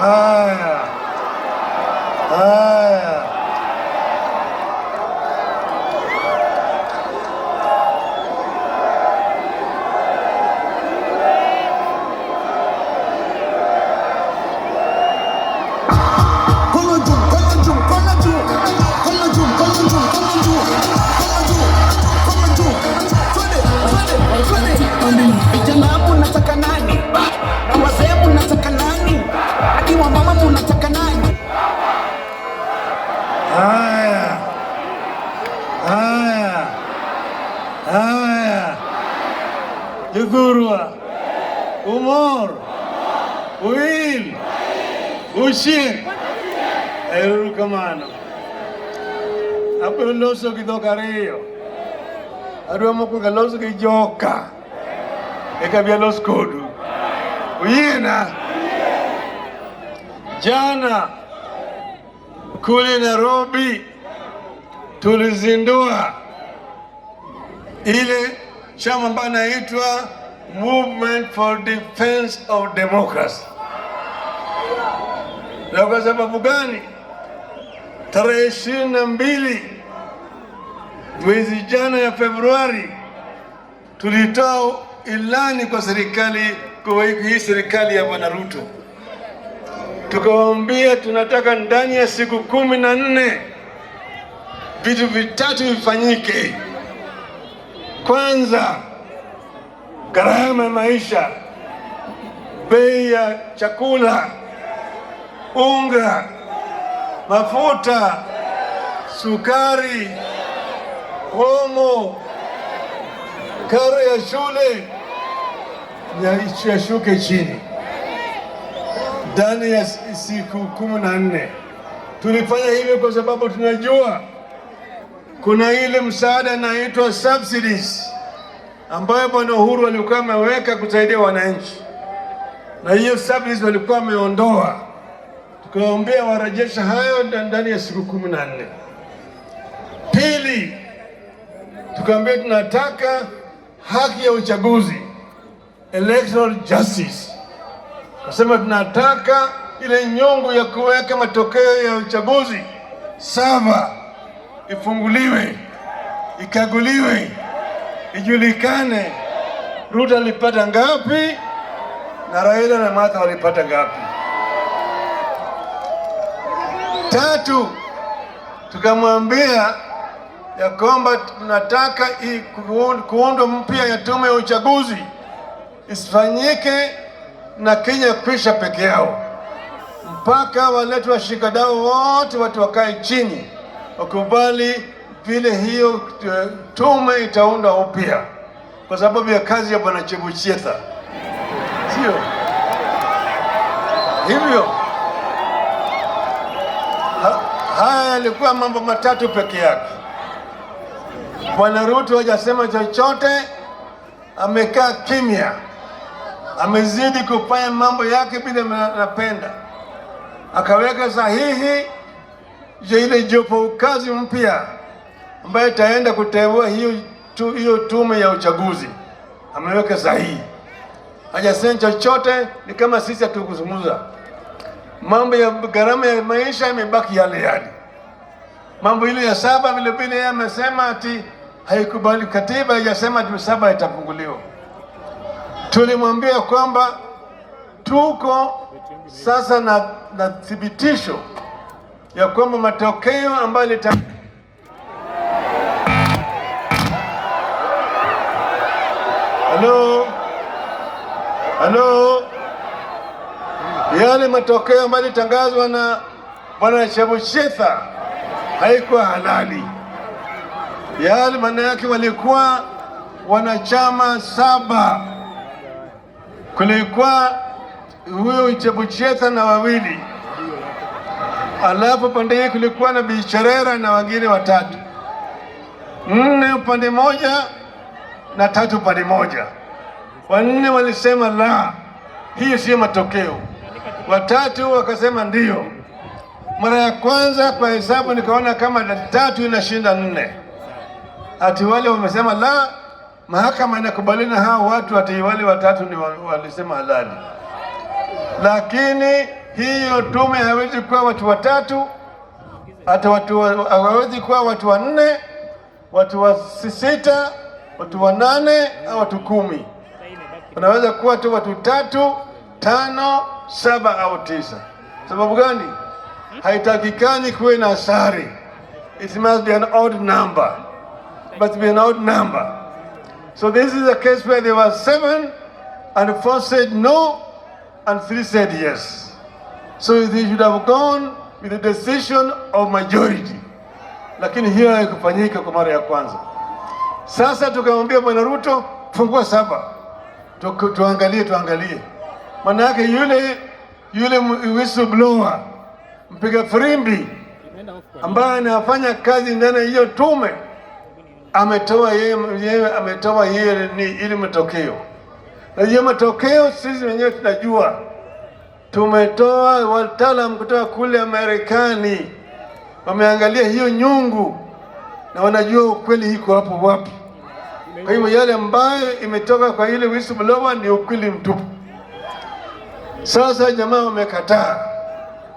Haya. Haya. Vijana mnataka nani? Na wazee mnataka nani? Hadi wamama mnataka nani? Haya. Haya. Haya. Jugurwa. Umor. Uil. Ushir. Eruru kamano. Apo loso kidoka rio. Adwa moko galoso gi joka. Eka bia los kodu. Uyena. Jana kule Nairobi tulizindua ile chama ambayo inaitwa Movement for Defense of Democracy. Na kwa sababu gani? Tarehe 22 mwezi jana ya Februari tulitoa ilani kwa serikali, kwa hii serikali ya Bwana Ruto. Tukawaambia tunataka ndani ya siku 14 vitu vitatu vifanyike. Kwanza, gharama ya maisha, bei ya chakula, unga, mafuta, sukari, omo, karo ya shule yashuke chini ndani ya siku 14. Tulifanya hivyo kwa sababu tunajua kuna ile msaada inaitwa subsidies ambayo Bwana Uhuru alikuwa ameweka kusaidia wananchi, na hiyo subsidies walikuwa wameondoa. Tukawaambia warejesha hayo ndani ya siku 14. Pili, tukaambia tunataka haki ya uchaguzi, electoral justice. Kasema tunataka ile nyungu ya kuweka matokeo ya uchaguzi sava ifunguliwe, ikaguliwe, ijulikane Ruto alipata ngapi na Raila na Martha walipata ngapi. Tatu, tukamwambia ya kwamba tunataka kuundwa mpya ya tume ya uchaguzi, isifanyike na Kenya kwisha peke yao, mpaka walete washikadau wote, watu wakae chini wakubali vile hiyo tume itaunda upya, kwa sababu ya kazi ya Bwana Chebuchetha. Sio hivyo? Haya yalikuwa mambo matatu peke yake. Bwana Ruto hajasema chochote, amekaa kimya, amezidi kufanya mambo yake bila anapenda. Akaweka sahihi ya ile jopo kazi mpya ambayo itaenda kuteua hiyo tume ya uchaguzi. Ameweka sahihi, hajasema chochote. Ni kama sisi hatukuzungumza. Mambo ya gharama ya maisha imebaki yale yale. Mambo ile ya saba vile vile yeye amesema ati haikubali, katiba haijasema ati saba itapunguliwa. Tulimwambia kwamba tuko sasa na thibitisho ya kwamba matokeo ambayo Halo, yale matokeo ambayo yalitangazwa na Bwana Chebuchetha haikuwa halali. Yale maana yake walikuwa wanachama 7. Kulikuwa huyo Chebuchetha na wawili, alafu pande hii kulikuwa na Bicherera na wengine 3. 4 upande moja na 3 upande moja. 4 walisema la, hii sio matokeo. 3 wakasema ndio. Mara ya kwanza kwa hesabu nikaona kama 3 inashinda 4. Ati wale wamesema la, mahakama inakubaliana hao watu, ati wale 3 ni walisema halali. Lakini hiyo tume hawezi kuwa watu watatu, hata hawezi kuwa watu wanne, watu wa sita, watu wa 8 au watu 10. Wanaweza kuwa tu watu 3, 5, 7 au 9. Sababu gani? Haitakikani kuwe na asari. It must be an odd number. It must be an odd number. So this is a case where there were 7 and 4 said no and 3 said yes. So they should have gone with the decision of majority. Lakini hiyo haikufanyika kwa mara ya kwanza. Sasa tukamwambia Bwana Ruto, fungua 7. Tuangalie. Maana yake yule whistleblower, mpiga firimbi ambaye anafanya kazi ndani ya hiyo tume, ametoa yeye ni ili matokeo. Na hiyo matokeo sisi wenyewe tunajua. Tumetoa wataalamu kutoka kule Marekani, wameangalia hiyo nyungu na wanajua ukweli iko hapo wapi. Kwa hiyo yale ambayo imetoka kwa ile whistleblower ni ukweli mtupu. Sasa jamaa wamekataa.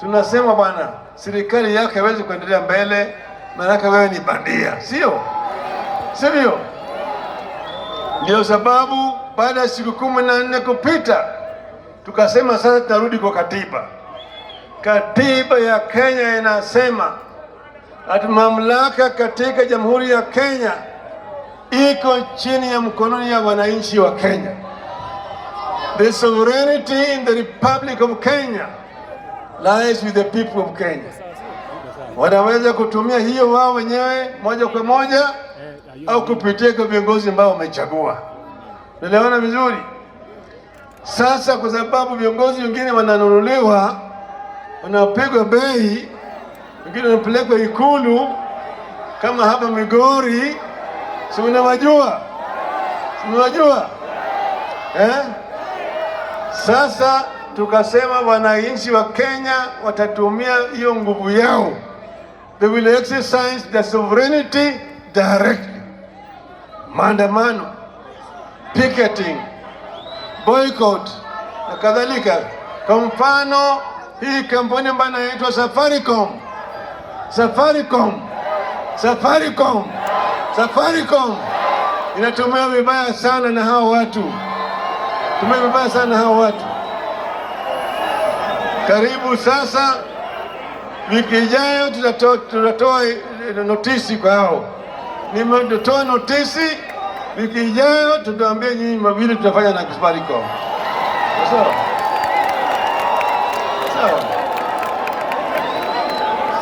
Tunasema bwana, serikali yake haiwezi kuendelea mbele, maana wewe ni bandia, sio? Sivyo? Ndio sababu baada ya siku 14 kupita, tukasema sasa tunarudi kwa katiba. Katiba ya Kenya inasema ati mamlaka katika Jamhuri ya Kenya iko chini ya mkononi ya wananchi wa Kenya. The sovereignty in the Republic of Kenya lies with the people of Kenya. Wanaweza kutumia hiyo wao wenyewe moja kwa moja au kupitia kwa viongozi ambao wamechagua. Unaelewana vizuri? Sasa kwa sababu viongozi wengine wananunuliwa, wanapigwa bei, wengine wanapelekwa Ikulu kama hapa Migori, si unawajua? Sasa tukasema wananchi wa Kenya watatumia hiyo nguvu yao. They will exercise their sovereignty directly. Maandamano, picketing, boycott na kadhalika. Kwa mfano hii kampuni ambayo inaitwa Safaricom inatumia vibaya sana na hao watu. Karibu sasa, wiki ijayo tutatoa notisi kwa hao. Nimetoa notisi, wiki ijayo tutaambia nyinyi mabili tutafanya na Safaricom. Sawa.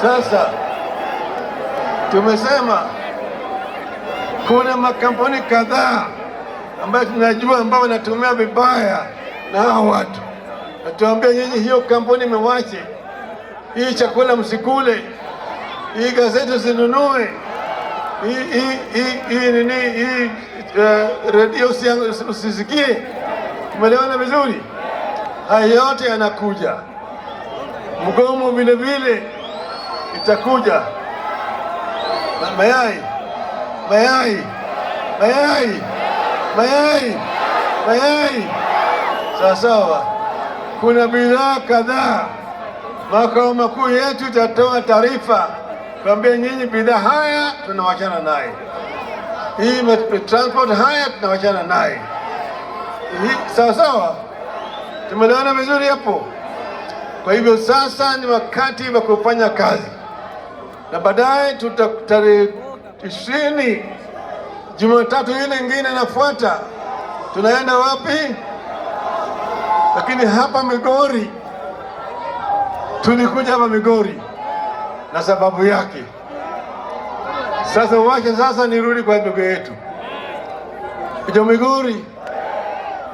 Sasa tumesema kuna makampuni kadhaa ambayo tunajua ambao wanatumia vibaya na hao watu. Natuambia nyinyi hiyo kampuni mwache. Hii chakula msikule. Hii gazeti usinunue. Hii radio usisikie. Umeelewana vizuri? Haya yote yanakuja. Mgomo vile vile itakuja. Mayai. Sawa. Kuna bidhaa kadhaa. Makao makuu yetu itatoa taarifa kwambia nyinyi bidhaa haya tunawachana naye. Hii transport haya tunawachana naye. Sawa. Tumeelewana vizuri hapo? Kwa hivyo sasa ni wakati wa kufanya kazi. Na baadaye tarehe 20 Jumatatu ile nyingine inafuata. Tunaenda wapi? Lakini hapa Migori, tulikuja hapa Migori na sababu yake. Sasa nirudi kwa ndugu yetu.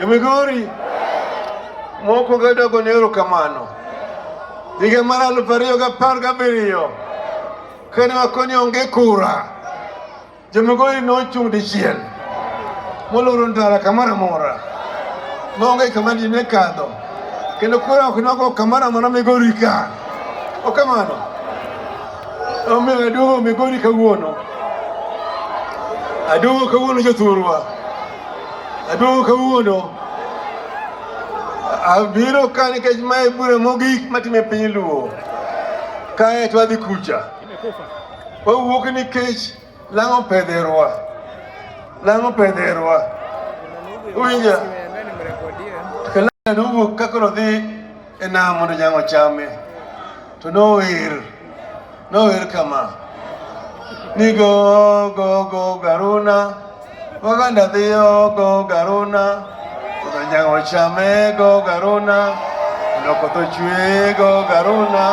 Migori moko gada ko nero kamano. Diga mara lupario ga parga biriyo. Kana wakoni onge kura. Migori no chung di chiel. Moloro ndara kamara mora. Monge kamandi ne kado. Kendo kura kunako kamara mona Migori ka. O kamano. Ome adugo Migori kawuono. Adugo kawuono jothurwa. Adugo kawuono. Abiro kani kech mae bure mogik matime piny luo. Kae to adhi kucha. Wawuok nikech lang'o pedherwa. Lang'o pedherwa. Uwinja. Kala nuwuok kaka nodhi e nam mondo nyang'o chame. To nower kama. Ni go garuna. Waganda dhiyo go garuna. Mondo nyang'o chame go garuna. Loko to chwe go garuna.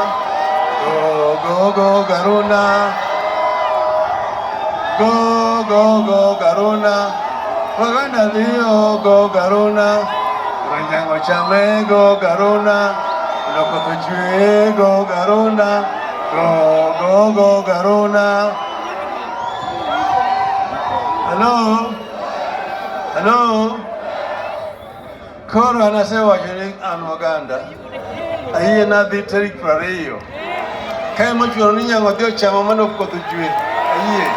Go garuna. Go garuna. Waganda dhiyo go garuna. Ranjango chame go garuna. Loko to chwe go garuna. Go garuna. Hello. Koro anasewacho ni an Waganda. Ayie nadhi tarik 20. Kae mochuno ni nyang'o dhi ochamo mano kodho chwe. Ayie.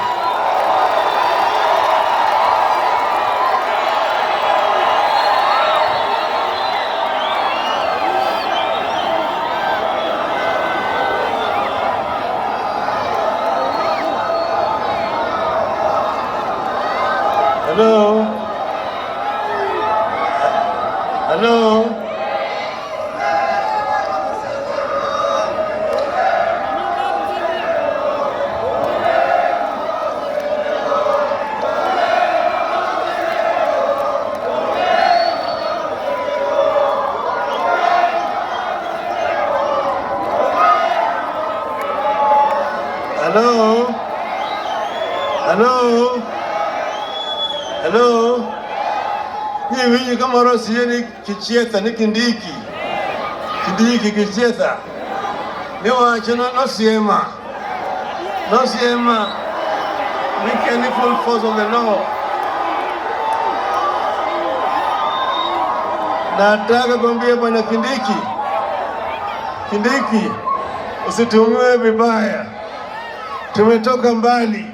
Hello. Hello. Ni winyi kama rosi ni kichietha ni kindiki kichietha. Ni wacho nosiema. Ni any full force of the law. Nataka kuambia bwana Kindiki, usitumiwe vibaya. Tumetoka mbali.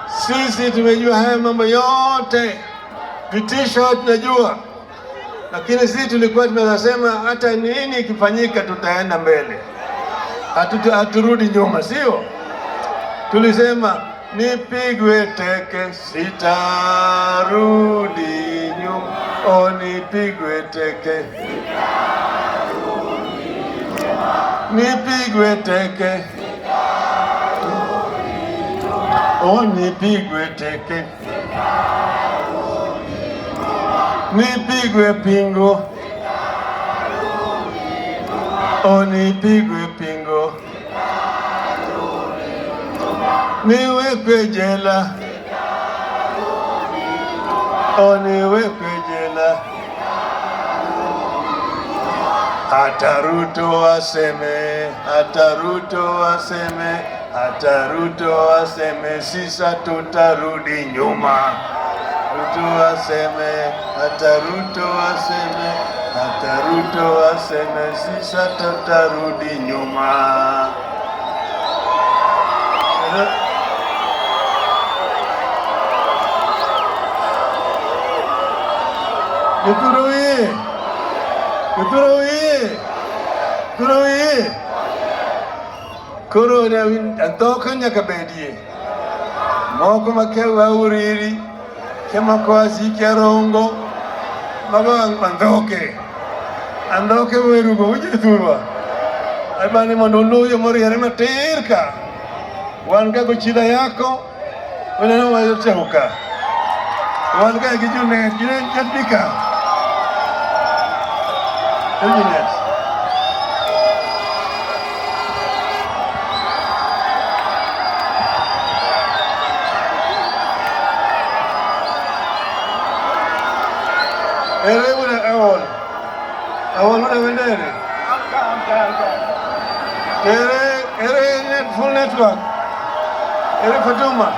Sisi tumejua haya mambo yote. Vitisho tunajua. Lakini sisi tulikuwa tunasema hata nini ikifanyika tutaenda mbele. Haturudi nyuma, sio? Tulisema nipigwe teke sitarudi nyuma. Oh, nipigwe teke. Nipigwe teke. Oh, nipigwe teke. Nipigwe pingo. Oh, nipigwe pingo. Niwekwe jela. Oh, niwekwe jela. Hata Ruto aseme sisa tutarudi nyuma. Ruto aseme sisa tutarudi nyuma. Kuroye. Koro ne antoka nyaka bedie. Moko makewa uriri. Kema kwa ziki arongo. Mago andoke werugo ujeturwa. Abani mondolo mori yarema terka. Wanga kuchida yako. Wana wayotehuka. Wanga kijune jatbika. Eugenius. Awal mana benda ni? Full network. Fatuma.